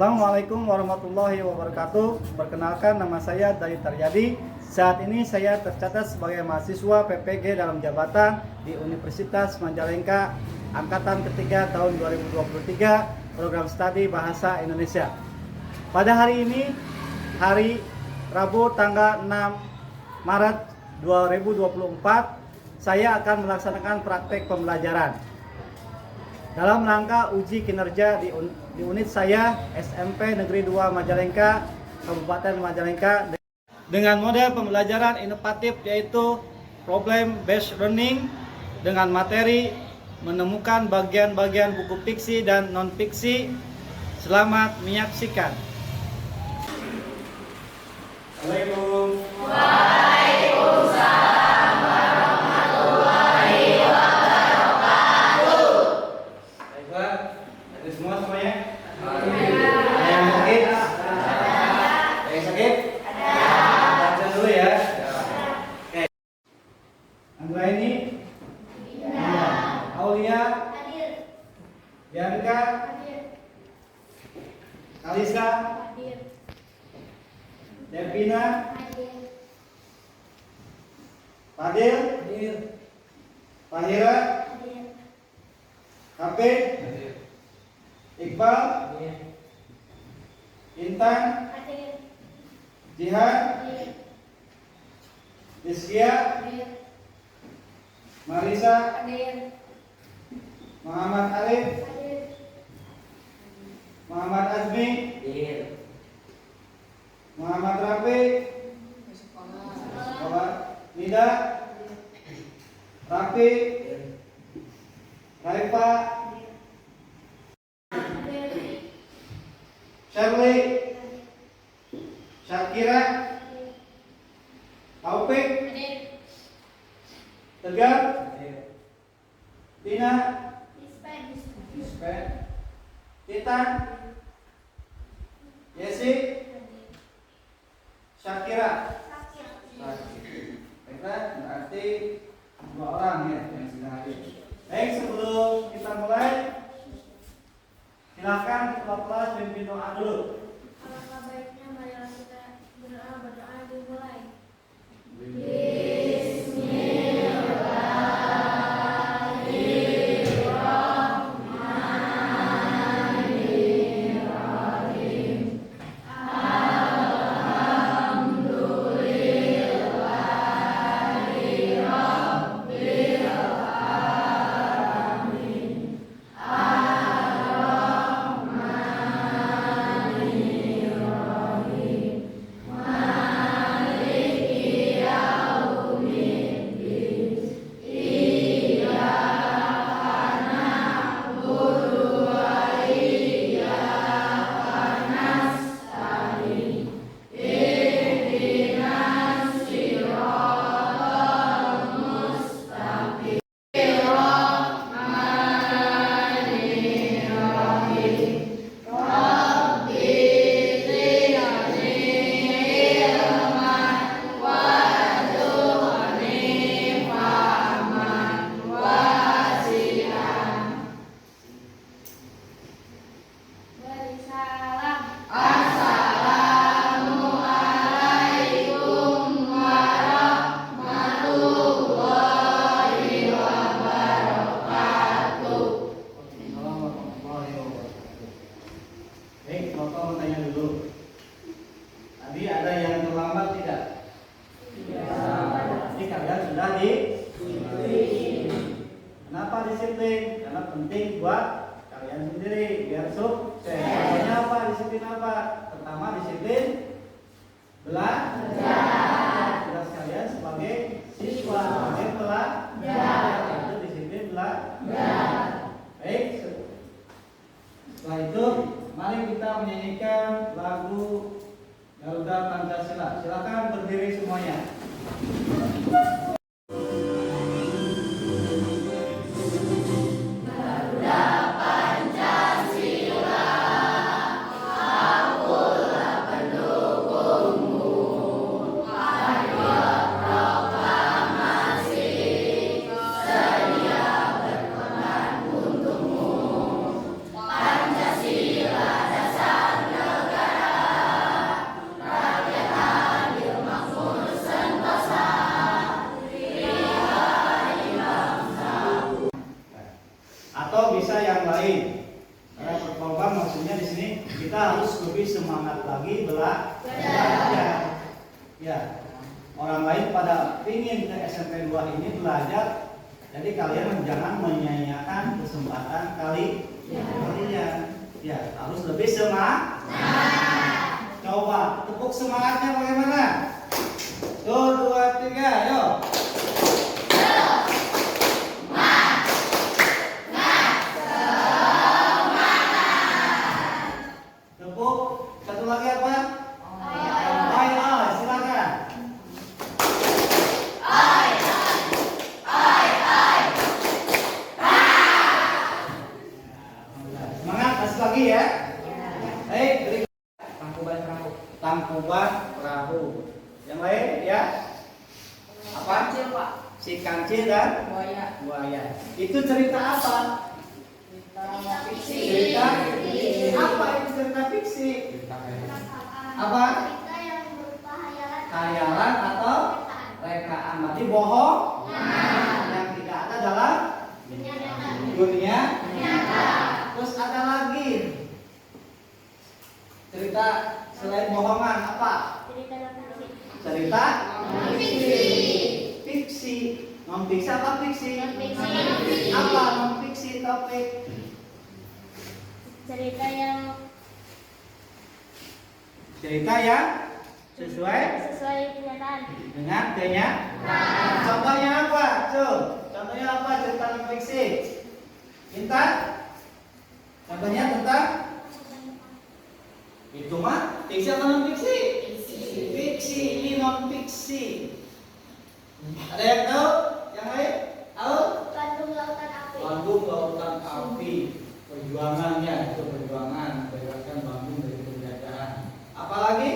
Assalamualaikum warahmatullahi wabarakatuh. Perkenalkan, nama saya Dali Taryadi. Saat ini saya tercatat sebagai mahasiswa PPG dalam jabatan di Universitas Majalengka Angkatan ketiga tahun 2023, program studi Bahasa Indonesia. Pada hari ini, hari Rabu tanggal 6 Maret 2024, saya akan melaksanakan praktek pembelajaran dalam rangka uji kinerja di unit saya SMP Negeri 2 Majalengka, Kabupaten Majalengka, dengan model pembelajaran inovatif yaitu problem based learning dengan materi menemukan bagian-bagian buku fiksi dan non fiksi. Selamat menyaksikan. Assalamualaikum. Waalaikumsalam warahmatullahi wabarakatuh. Baiklah, ada semua semuanya? Ada. Ada yang sakit? Ada yang sakit? Ada. Baca dulu ya. Oke. Anggra ini? Iya. Aulia? Hadir. Bianca? Hadir. Kalisa? Hadir. Devina? Hadir. Fadil? Fahira? Hadir. Hafid? Iqbal? Intan? Hadir. Jihan? Hadir. Rizkia? Hadir. Marisa? Hadir. Muhammad Arif? Hadir. Muhammad Azmi? Muhammad Rafi? Sekolah. Nida? Rafi? Raifa? Shirley? Syakira? Taufik? Hadir. Tegar? Tina? Dispen. Titan? Yesi? Syakira? Baiklah, berarti 2 orang ya yang sudah hadir. Baik, sebelum kita mulai, silakan ketua kelas pimpin doa dulu. Alangkah baiknya marilah kita berdoa dimulai. Baik, Bapak mau tanya dulu. Tadi ada yang terlambat tidak? Jadi kalian sudah disiplin. Kenapa disiplin? Karena penting buat kalian sendiri biar sukses. Contohnya apa? Disiplin apa? Pertama, disiplin belajar. Tugas kalian sebagai siswa, sebagai pelajar, itu disiplin belajar. Baik. Setelah itu, mari kita menyanyikan lagu Garuda Pancasila. Silakan berdiri semuanya. Pancasila dasar Ya, orang lain pada ingin ke SMP 2 ini belajar. Jadi kalian jangan menyia-nyiakan kesempatan kalian. Ya, harus lebih semangat. Coba tepuk semangatnya bagaimana? Tuh, 2, 3, ayo. Tepuk. Satu lagi apa? Oi, oi, silakan. Semangat, kasih lagi ya. Baik, berikut. Tangkuban perahu. Tangkuban perahu. Yang lain ya? Apa? Kancil, Pak. Si kancil dan Buaya. buaya. Itu cerita apa? Kita fiksi. Cerita apa itu cerita fiksi? Apa? Cerita yang berupa hayalan. Khayalan atau rekaan? Berarti bohong yang tidak ada dalam dunia. Terus ada lagi cerita selain bohongan apa? Cerita non fiksi. Cerita fiksi. Non fiksi apa fiksi? Non-fiksi. Apa non fiksi topik? Cerita yang Cerita yang sesuai sesuai kenyataan. dengan kenyataan. Contohnya apa? Tuh, contohnya apa cerita non fiksi? Intan? Contohnya tentang itu mah fiksi atau non fiksi? Fiksi, ini non fiksi. Ada yang tahu? Yang lain? Tahu? Bandung Lautan Api. Bandung Lautan Api. Perjuangannya itu perjuangan bebaskan Bandung dari penjajahan. Apalagi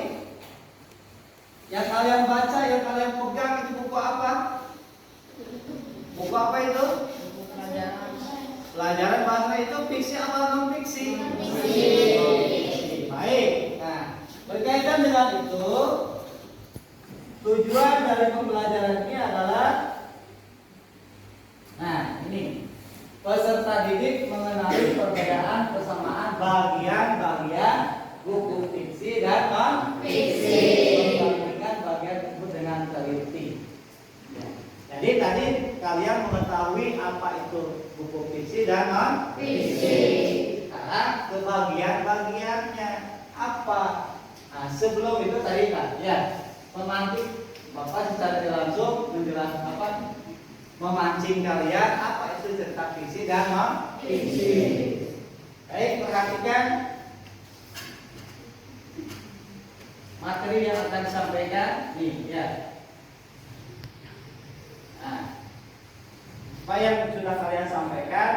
yang kalian baca, yang kalian pegang itu buku apa? Buku apa itu? Pelajaran. Pelajaran bahasa itu fiksi atau non fiksi? Non-fiksi. Baik. Nah, berkaitan dengan itu, tujuan dari pembelajaran ini adalah, nah ini, peserta didik mengenali perbedaan persamaan bagian-bagian buku fiksi dan non fiksi. Membandingkan bagian tersebut dengan teliti. Jadi tadi kalian mengetahui apa itu buku fiksi dan non fiksi. Sekarang ke bagian-bagiannya apa? Nah, sebelum itu tadi kan, ya memantik Bapak secara tidak langsung menjelaskan apa? Memancing kalian apa itu cerita fiksi dan non fiksi. Baik, perhatikan materi yang akan disampaikan nih ya. Nah, apa yang sudah kalian sampaikan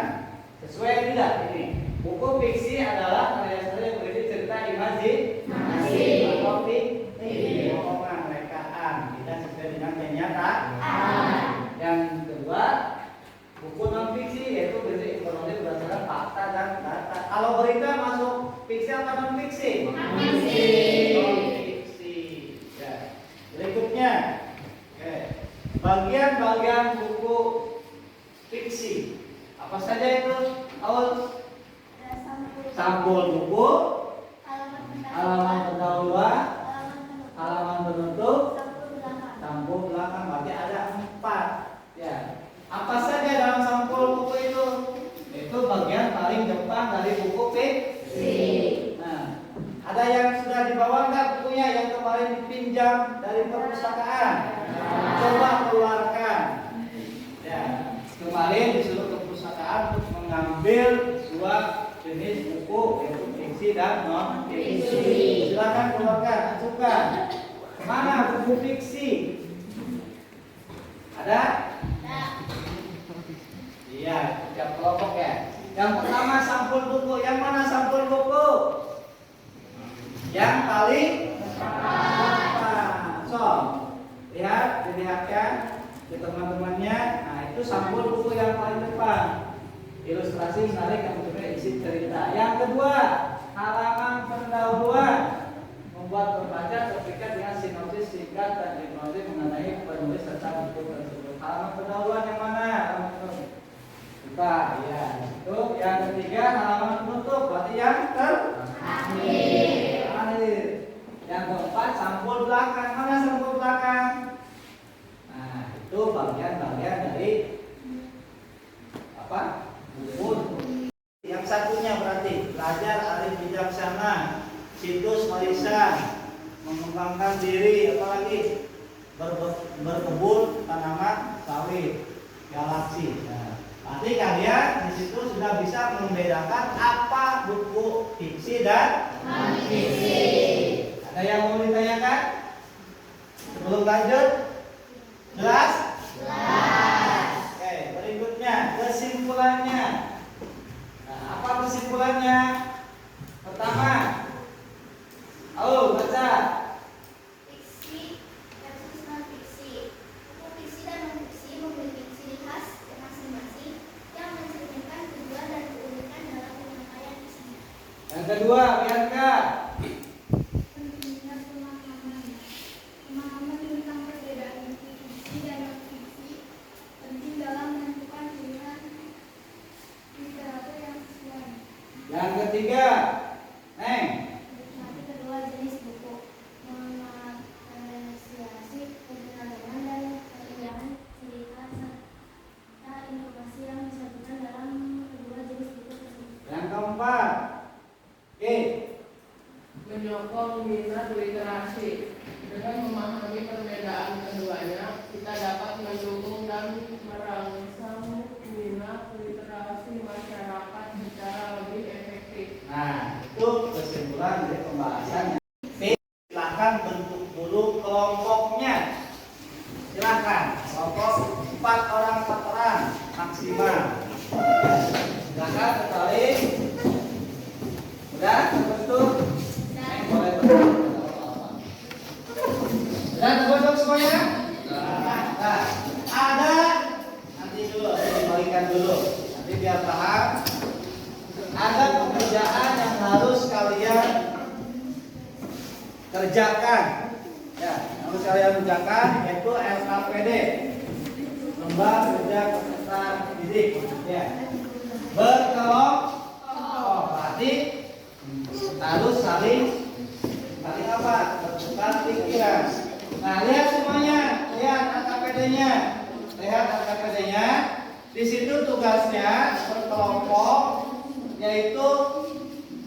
sesuai tidak ini? Buku fiksi adalah karya-karya yang berisi cerita imajinasi atau fiksi, bohongan, rekaan, tidak sesuai dengan kenyataan. Yang kedua, buku non fiksi yaitu berisi informasi berdasarkan fakta dan data. Kalau berita masuk fiksi apa non fiksi? Non fiksi. Ya. Berikutnya, oke. Bagian-bagian buku fiksi apa saja itu? Awal sampul buku, halaman pendahuluan, halaman penutup, sampul belakang. Berarti ada 4. Ya. Apa saja dalam sampul buku itu? Itu bagian paling depan dari buku fiksi. Nah, ada yang sudah dibawa nggak bukunya yang kemarin dipinjam dari perpustakaan? Coba keluarkan. Ya, kemarin disuruh ke perpustakaan untuk mengambil sebuah jenis buku yaitu fiksi dan non fiksi. Silakan keluarkan, acukan. Mana buku fiksi? Ada? Iya, tiap kelompok ya. Yang pertama sampul buku. Yang mana sampul buku? Yang paling depan. So, lihat, dilihatkan ke teman-temannya. Nah, itu sampul buku yang paling depan. Ilustrasi menarik yang bentuknya isi cerita. Yang kedua, halaman pendahuluan. Membuat pembaca terpikat dengan sinopsis singkat dan hipnotis mengenai penulis serta buku tersebut. Halaman pendahuluan yang mana? Buka, ya. Itu yang ketiga halaman penutup. Berarti yang terakhir. Yang keempat sampul belakang. Mana sampul belakang? bagian-bagian dari apa? Buku. Yang satunya berarti belajar arif bijaksana, situs warisan, mengembangkan diri, apalagi berkebun tanaman sawit, galaksi. Nah, berarti kalian di situ sudah bisa membedakan apa buku fiksi dan non-fiksi. Ada yang mau ditanyakan? Sebelum lanjut, jelas? Jelas. Oke, berikutnya kesimpulannya. Nah, apa kesimpulannya? Pertama, baca. Fiksi versus non-fiksi. Buku fiksi dan non-fiksi memiliki ciri khas masing-masing yang mencerminkan tujuan dan keunikan dalam penyampaian isinya. Yang kedua, Bianca. Pentingnya pemahaman. Pemahaman tentang perbedaan buku fiksi dan non-fiksi penting dalam menentukan pilihan literatur yang sesuai. Yang ketiga, Neng. Menikmati kedua jenis buku, mengapresiasi keberagaman dan keindahan ciri khas serta informasi yang disajikan dalam kedua jenis buku tersebut. Yang keempat, oke. Menyokong minat literasi. Dengan memahami perbedaan keduanya, kita dapat mendukung dan merangsang minat literasi masyarakat secara lebih efektif. Nah, itu kesimpulan dari pembahasannya. Silakan bentuk dulu kelompoknya. Silakan kelompok 4 orang maksimal. Silakan kecuali udah terbentuk. Boleh bentuk. Sudah terbentuk semuanya? Nah, ada nanti dulu dibagikan dulu. Nanti biar paham. Ada pekerjaan yang harus kalian kerjakan. Ya, harus kalian kerjakan yaitu LKPD. Lembar Kerja Peserta Didik. Ya. Berkelompok. Berarti harus saling apa? Bertukar pikiran. Nah, lihat semuanya. Lihat LKPD-nya. Lihat LKPD-nya. Di situ tugasnya berkelompok yaitu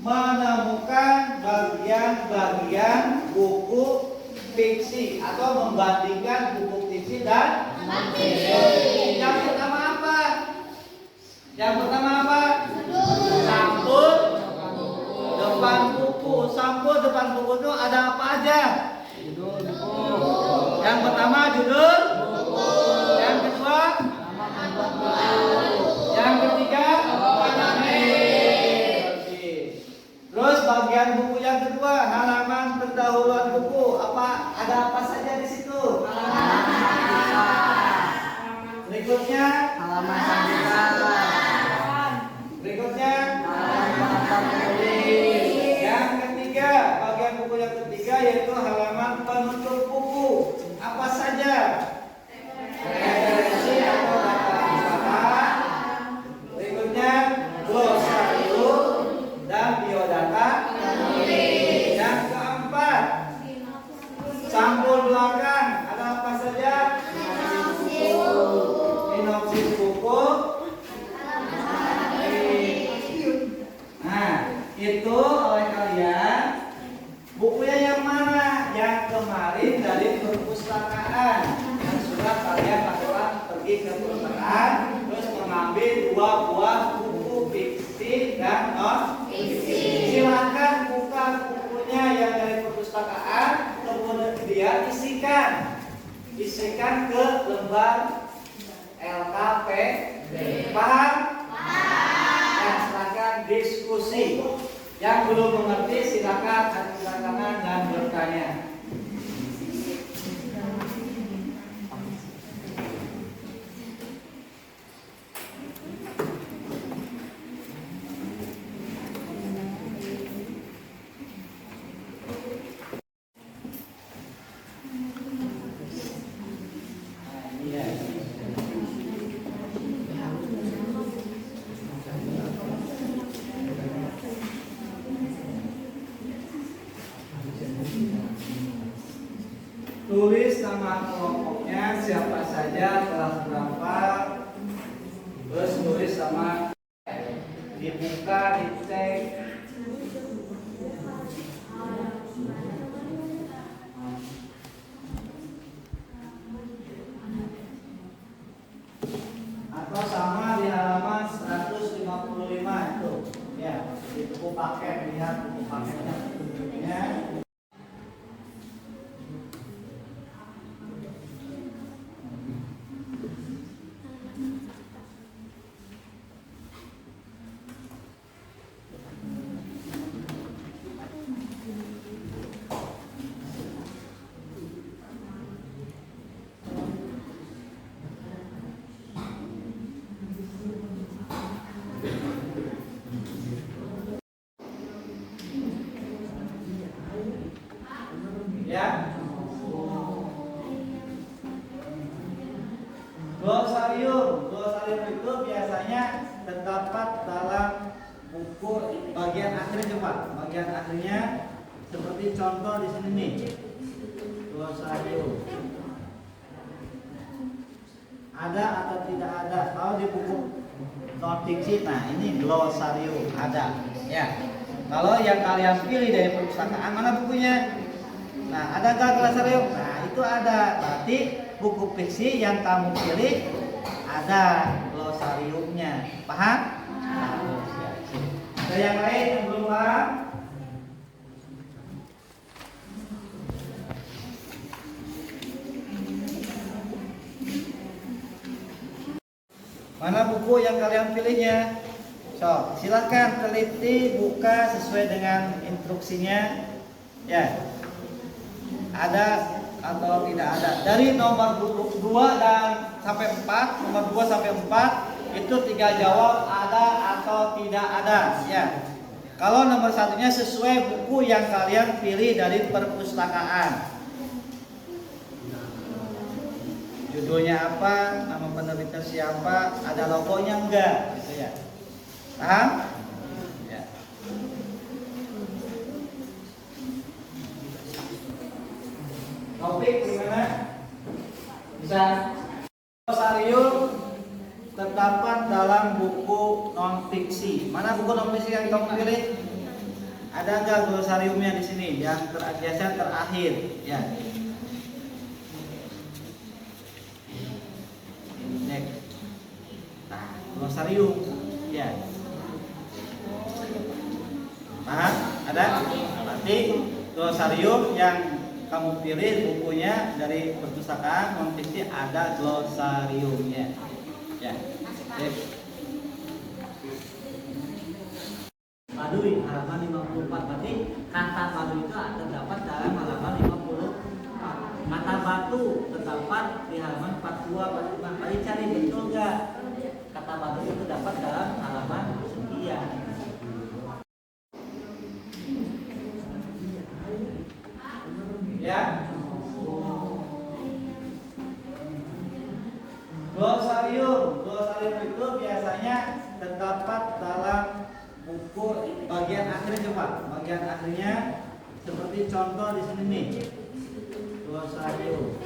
menemukan bagian-bagian buku fiksi atau membandingkan buku fiksi dan non-fiksi. Yang pertama apa? Sampul depan buku. Sampul depan buku itu ada apa aja? Judul buku. Yang pertama judul buku. Yang kedua yang ketiga terus bagian buku yang kedua halaman pendahuluan buku. Ada apa saja di situ? Berikutnya halaman sambutan. Berikutnya yang ketiga, bagian buku yang ketiga yaitu halaman penutup buku. Apa saja? Referensi atau data wisata. Berikutnya glosarium dan biodata. Yang keempat, sampul belakang. Ada apa saja? Sinopsis buku. Nah, itu oleh kalian bukunya yang mana? Yang kemarin dari perpustakaan yang sudah kalian lakukan pergi ke perpustakaan terus mengambil 2 buah buku fiksi dan non-fiksi. Silakan buka bukunya yang dari perpustakaan kemudian isikan ke lembar LKPD. Paham? Dan silakan diskusi. Yang belum mengerti silakan angkat tangan dan bertanya. tulis nama kelompoknya siapa saja, kelas berapa, terus tulis sama, dibuka, dicek. Atau sama di halaman 155 itu. Ya, di buku paket, lihat buku paketnya. Ya. Ya. Glosarium itu biasanya terdapat dalam buku bagian akhir, coba bagian akhirnya seperti contoh di sini nih. Glosarium ada atau tidak ada? Kalau di buku non fiksi, nah ini glosarium ada. Ya. Kalau yang kalian pilih dari perpustakaan mana bukunya? Nah, ada nggak glosarium? Nah, itu ada. Berarti buku fiksi yang kamu pilih ada glosariumnya. Paham? Nah, ada yang lain yang belum paham? Mana buku yang kalian pilihnya? So, silahkan teliti, buka sesuai dengan instruksinya. Ya. Ada atau tidak ada. Dari nomor 2 dan sampai 4, nomor 2 sampai 4 itu 3 jawab ada atau tidak ada, ya. Kalau nomor 1-nya sesuai buku yang kalian pilih dari perpustakaan. Judulnya apa, nama penerbitnya siapa, ada logonya enggak, gitu ya. Paham? Ya. Topik gimana? Bisa. Glosarium terdapat dalam buku non fiksi. Mana buku non fiksi yang kamu pilih? Ada nggak glosariumnya di sini? Yang biasa terakhir, ya. Next. Nah, glosarium, ya. Paham? Ada? Berarti glosarium yang kamu pilih bukunya dari perpustakaan non fiksi ada glosariumnya. Ya. Baduy halaman 54. Berarti kata baduy itu terdapat dalam halaman 54. Kata batu terdapat di halaman 42, 45. Mari cari betul enggak? Kata batu itu terdapat dalam halaman sekian. Ya. Glosarium itu biasanya terdapat dalam buku bagian akhir, coba bagian akhirnya seperti contoh di sini nih. Glosarium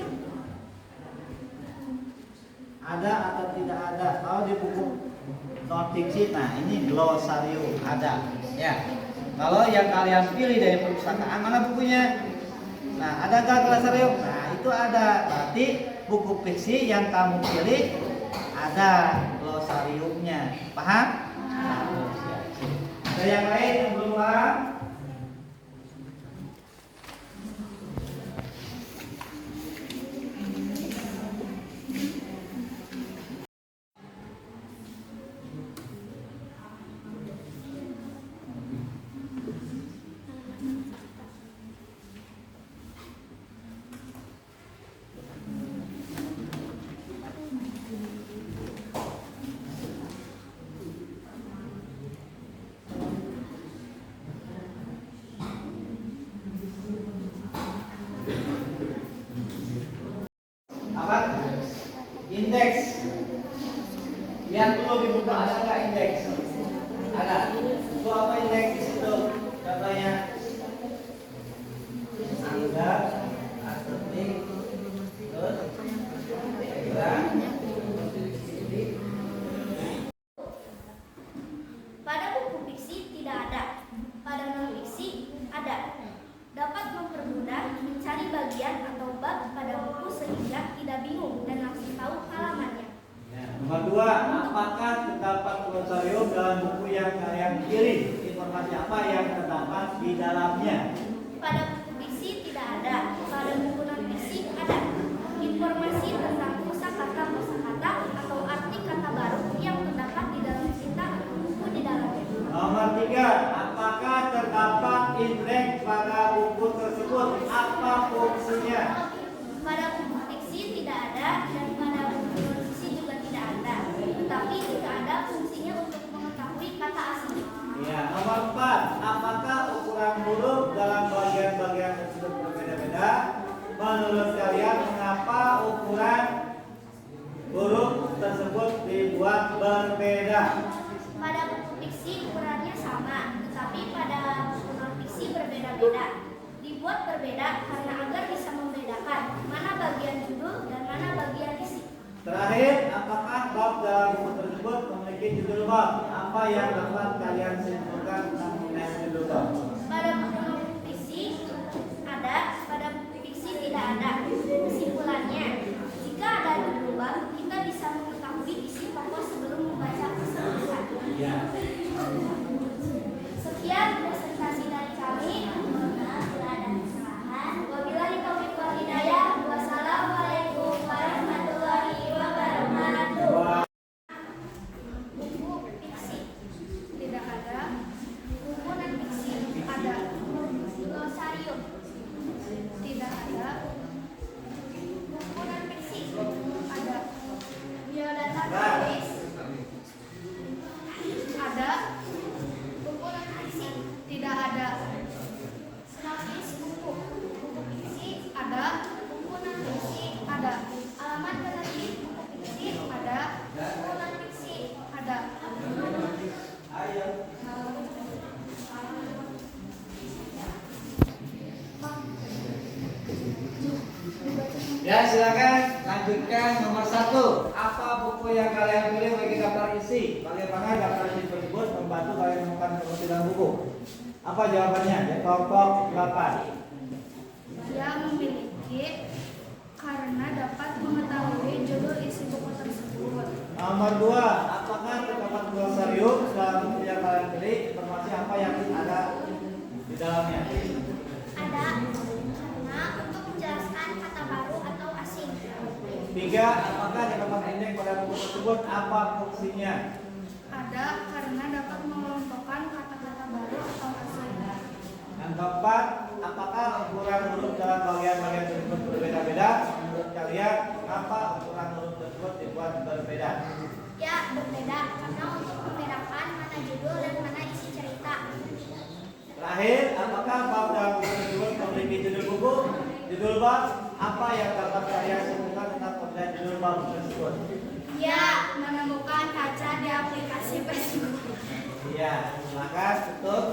ada atau tidak ada? Kalau di buku non fiksi, nah ini glosarium ada, ya. Kalau yang kalian pilih dari perpustakaan mana bukunya? Nah, ada nggak glosarium? Nah, itu ada. Berarti buku fiksi yang kamu pilih ada glosariumnya. Paham? Nah, ada yang lain yang belum paham? Indeks. Lihat dulu di buku ada nggak indeks? Ada. Itu apa indeks di situ? Contohnya angka, artetik, sehingga tidak bingung dan langsung tahu halamannya. Ya, nomor 2, apakah terdapat glosarium dalam buku yang kalian kirim? Informasi apa yang terdapat di dalamnya? Pada buku fiksi tidak ada, pada buku non-fiksi ada. Informasi tentang kosakata atau arti kata baru yang terdapat di dalam cerita buku di dalamnya. Nomor 3, apakah terdapat indeks pada buku tersebut? Apa fungsinya? Pada buku fiksi tidak ada dan pada buku non-fiksi juga tidak ada. Tetapi tidak ada fungsinya untuk mengetahui kata asing. Ya, nomor 4, apakah ukuran huruf dalam bagian-bagian tersebut berbeda-beda? Menurut kalian, mengapa ukuran huruf tersebut dibuat berbeda? Pada buku fiksi ukurannya sama, tetapi pada buku non-fiksi berbeda-beda. Dibuat berbeda karena agar bisa membedakan mana bagian judul dan mana bagian isi. Terakhir, apakah bab dalam buku tersebut memiliki judul bab? Apa yang dapat kalian simpulkan tentang mengenai judul bab? Pada buku non-fiksi ada, pada buku fiksi tidak ada. Kesimpulannya, jika ada judul bab, kita bisa mengetahui isi pokok sebelum membaca keseluruhan. Ya. Sekian presentasi dari kami. Mohon maaf bila ada kesalahan. Wabillahi taufiq wal hidayah. Wassalamualaikum warahmatullahi wabarakatuh. Buku fiksi tidak ada. Buku non fiksi ada. Glosarium tidak ada. Buku non fiksi ada. Biodata tulis ada. Buku non fiksi tidak ada. Sinopsis buku fiksi ada. Buku non fiksi ada. Alamat penerbit buku fiksi ada. Buku non fiksi ada. Ya, silakan lanjutkan nomor 1. Apa buku yang kalian pilih bagi daftar isi? Bagaimana daftar isi tersebut membantu kalian menemukan informasi dalam buku? Apa jawabannya? Di kelompok 8. Dia memiliki karena dapat mengetahui judul isi buku tersebut. Nomor 2, apakah terdapat glosarium dalam buku yang kalian pilih? Informasi apa yang ada di dalamnya? Ada karena untuk menjelaskan kata baru atau asing. 3, apakah terdapat indeks pada buku tersebut? Apa fungsinya? Ada karena dapat mengelompokkan kata-kata baru atau asing. Yang keempat, apakah ukuran huruf dalam bagian-bagian tersebut berbeda-beda? Menurut kalian, apa ukuran huruf tersebut dibuat berbeda? Ya, berbeda karena untuk membedakan mana judul dan mana isi cerita. Terakhir, apakah bab dalam buku tersebut memiliki judul buku? Judul bab, apa yang dapat kalian simpulkan tentang perbedaan judul bab tersebut? Ya, menemukan kaca di aplikasi Facebook. Iya, silakan tutup.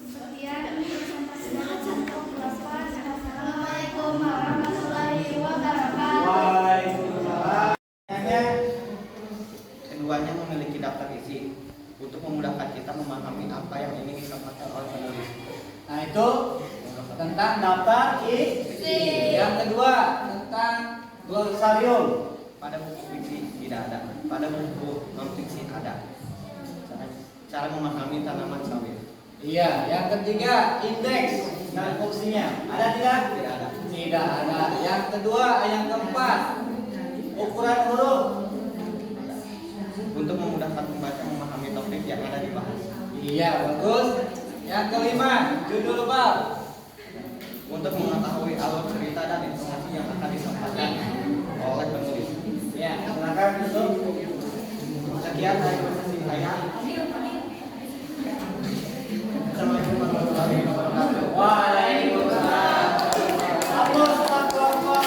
Sekian presentasi dari Cantik Kelaspan. Assalamualaikum warahmatullahi wabarakatuh. Waalaikumsalam. Keduanya memiliki daftar isi untuk memudahkan kita memahami apa yang ingin disampaikan oleh penulis. Nah, itu tentang daftar isi. Yang kedua, tentang glosarium. Pada buku fiksi tidak ada, pada buku non fiksi ada. Cara memahami tanaman sawit. Iya, yang ketiga, indeks dan fungsinya. Ada tidak? Tidak ada. Tidak ada. Yang kedua, yang keempat, ukuran huruf. Untuk memudahkan pembaca memahami topik yang ada dibahas. Iya, bagus. Yang kelima, judul bab. Untuk mengetahui alur cerita dan informasi yang akan disampaikan oleh penulis. Ya, silakan tutup. Sekian dari presentasi saya. Assalamualaikum warahmatullahi wabarakatuh. Waalaikumsalam. Hapus kelompok.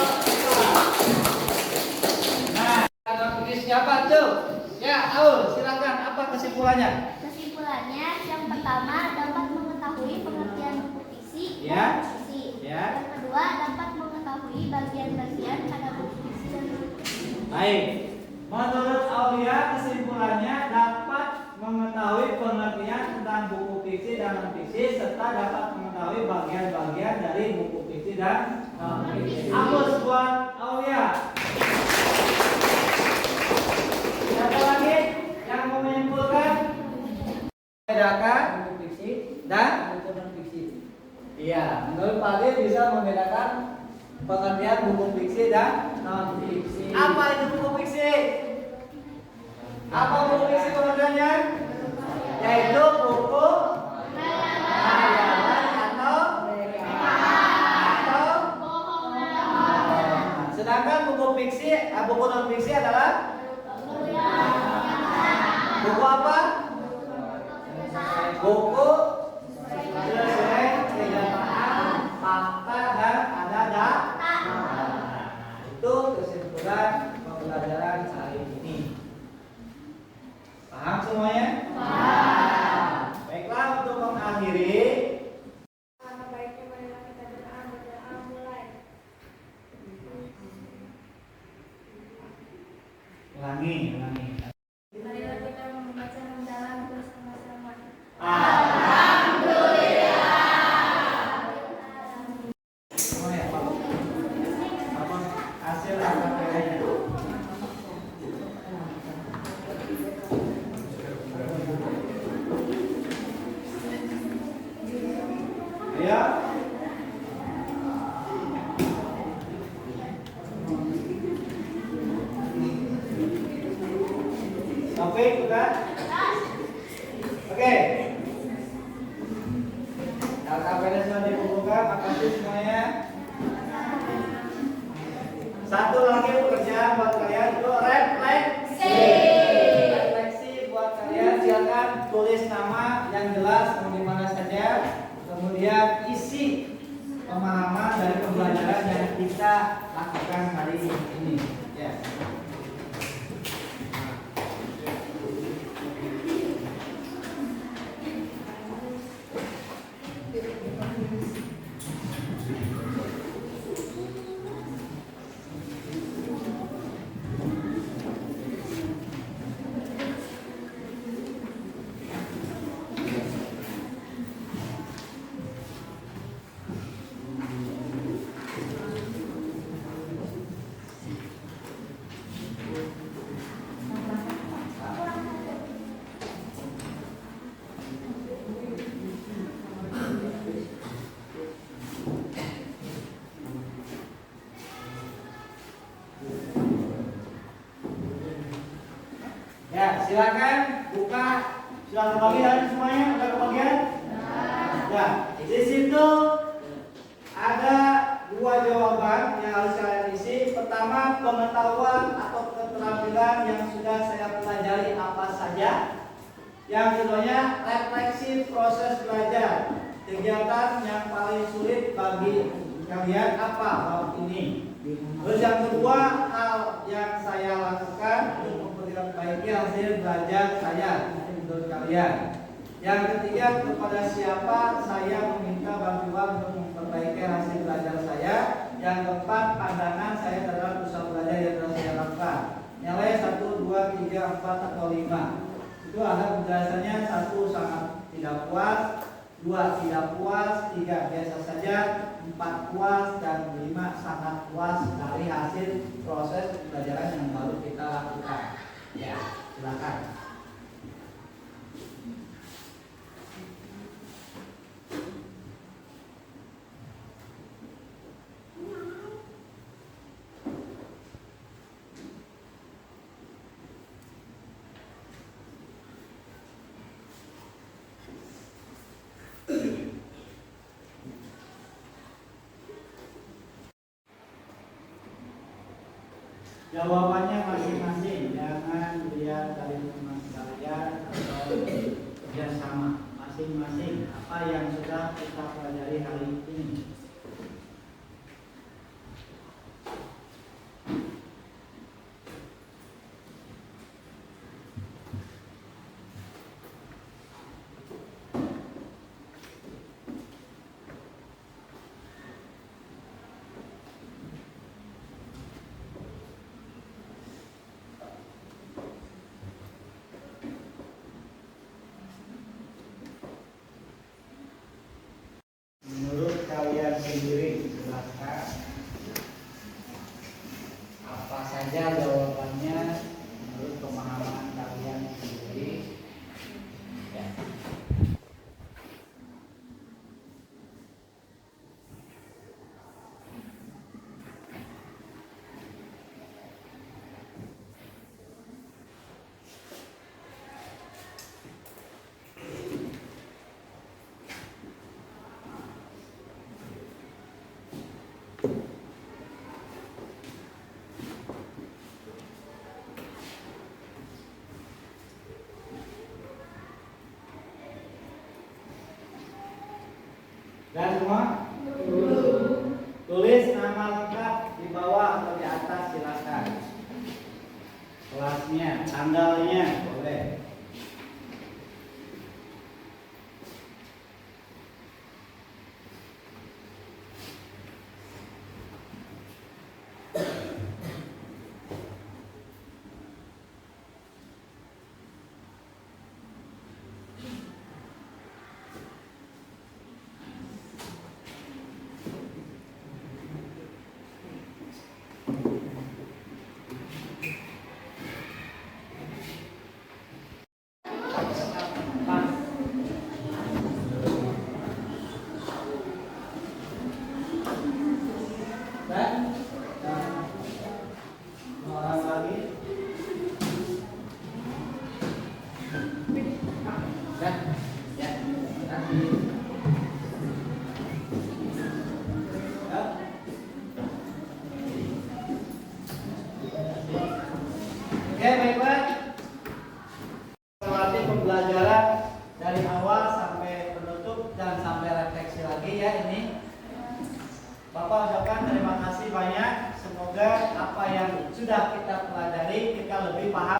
Nah, ada tulis siapa tuh? Ya, Aul, silakan. Apa kesimpulannya? Kesimpulannya, yang pertama dapat mengetahui pengertian buku fiksi Ya. dan fiksi. Ya. Yang kedua dapat mengetahui bagian-bagian pada buku fiksi dan buku fiksi. Baik. Menurut Aulia, kesimpulannya dapat mengetahui pengertian tentang buku fiksi dan non fiksi serta dapat mengetahui bagian-bagian dari buku fiksi dan Aplaus buat Aulia. Siapa lagi yang mau menyimpulkan? Membedakan hukum fiksi dan hukum non fiksi. Iya, menurut Pak Ade bisa membedakan pengertian hukum fiksi dan non fiksi. Apa itu hukum fiksi? Apa hukum fiksi pengertiannya? Yaitu hukum hayalan atau sedangkan buku fiksi, buku non fiksi adalah buku apa? Buku sesuai kenyataan, fakta dan ada data. Itu kesimpulan pembelajaran hari ini. Paham semuanya? Paham. Baiklah, untuk mengakhiri, Alangkah baiknya marilah kita berdoa mulai. ulangi. Marilah kita membaca mendalam bersama-sama. Semuanya, apa hasil AKP-nya? Ayo. Taufik, bukan? Oke. LKPD sudah dibuka, makasih semuanya. Satu lagi pekerjaan buat kalian itu refleksi. Refleksi buat kalian, silakan tulis nama yang jelas mau di mana saja. Kemudian isi pemahaman dari pembelajaran yang kita lakukan hari ini. Ya. Ya, silakan buka. Sudah kebagian semuanya? Sudah kebagian? Ya, di situ ada dua jawaban yang harus kalian isi. Pertama, pengetahuan atau keterampilan yang sudah saya pelajari apa saja. Yang keduanya, refleksi proses belajar. Kegiatan yang paling sulit bagi kalian apa bab ini? Terus yang kedua, hal yang saya lakukan untuk memperbaiki hasil belajar saya menurut kalian. Yang ketiga, kepada siapa saya meminta bantuan untuk memperbaiki hasil belajar saya. Yang keempat, pandangan saya terhadap usaha belajar yang telah saya lakukan. Nilai 1, 2, 3, 4 atau 5. Itu ada penjelasannya. 1 sangat tidak puas, 2 tidak puas, 3 biasa saja, 4 puas, dan 5 sangat puas dari hasil proses pembelajaran yang baru kita lakukan. Ya, silakan. Jawabannya masing-masing, jangan lihat dari teman kalian atau kerjasama. Masing-masing apa yang sudah kita pelajari hari ini. Menurut kalian lengkap di bawah atau di atas silakan. Kelasnya, tanggalnya boleh. Orang lagi. Oke, baiklah. Melewati pembelajaran dari awal sampai penutup dan sampai refleksi lagi ya ini. Bapak ucapkan terima kasih banyak. Semoga apa yang sudah kita pelajari kita lebih paham.